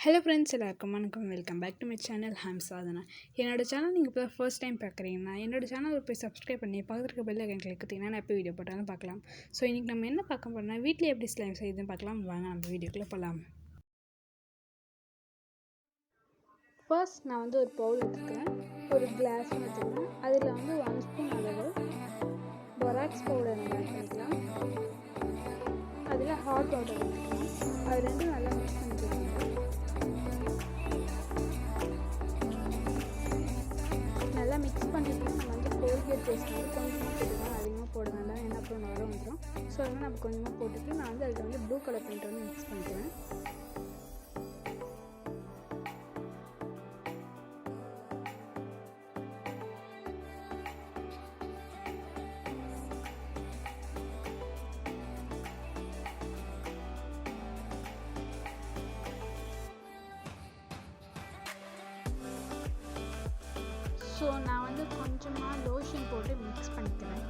Hello friends, எல்லாருக்கும் வணக்கம். Welcome back to my channel. Sadhana. என்னோட சேனல் நீங்கள் இப்போ ஃபர்ஸ்ட் டைம் பார்க்குறீங்கன்னா என்னோட சேனல் போய் சப்ஸ்கிரைப் பண்ணி பக்கத்தில் இருக்க பெல் ஐக்கன் கிளிக் கொடுத்தீங்கன்னா நான் எப்போ வீடியோ போட்டாலும் பார்க்கலாம். ஸோ இன்றைக்கி நம்ம என்ன பார்க்க போகிறோம்னா வீட்டில் எப்படி ஸ்லைம் செய்யுதுன்னு பார்க்கலாம். வாங்க நம்ம வீடியோக்குள்ளே போகலாம். ஃபர்ஸ்ட் நான் ஒரு பவுல் எடுத்துக்கிறேன், ஒரு கிளாஸ் எடுத்துக்கிறேன். அதில் 1 ஸ்பூன் அளவு borax பவுடர் நம்ம ஆட் பண்ணிக்கலாம். அதில் ஹாட் வாட்டர் எடுத்துக்கலாம். அது ரெண்டும் நல்லா மிக்ஸ் பண்ணிக்கலாம். நல்லா மிக்ஸ் பண்ணிவிட்டு நம்ம கோல்கேட் பேஸ்ட் கொஞ்சமாக போட்டுக்கலாம். அதிகமாக போட வேண்டாம், ஏன்னா அப்புறம் நுர வந்துடும். ஸோ அதனால் நம்ம கொஞ்சமாக போட்டுட்டு நான் அதில் ப்ளூ கலர் பெயிண்ட் மிக்ஸ் பண்ணிக்கிறேன். ஸோ நான் கொஞ்சமாக லோஷன் போட்டு மிக்ஸ் பண்ணிக்கிறேன்.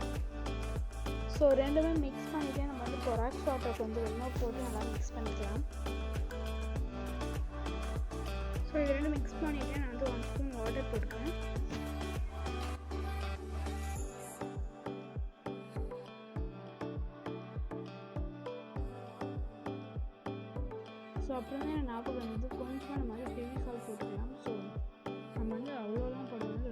ஸோ ரெண்டுமே மிக்ஸ் பண்ணிவிட்டு நம்ம பொராக்ஸ் வாட்டர் கொஞ்சம் கொஞ்சமாக போட்டு நல்லா மிக்ஸ் பண்ணிக்கலாம். ஸோ இது ரெண்டும் மிக்ஸ் பண்ணிவிட்டு நான் 1 ஸ்பூன் வாட்டர் போட்டுக்கிறேன். ஸோ அப்புறமே ஞாபகம் கொஞ்சமாக நம்ம ஃபெவிகால் போட்டுக்கலாம். ஸோ நம்ம அவ்வளோலாம் போடுறது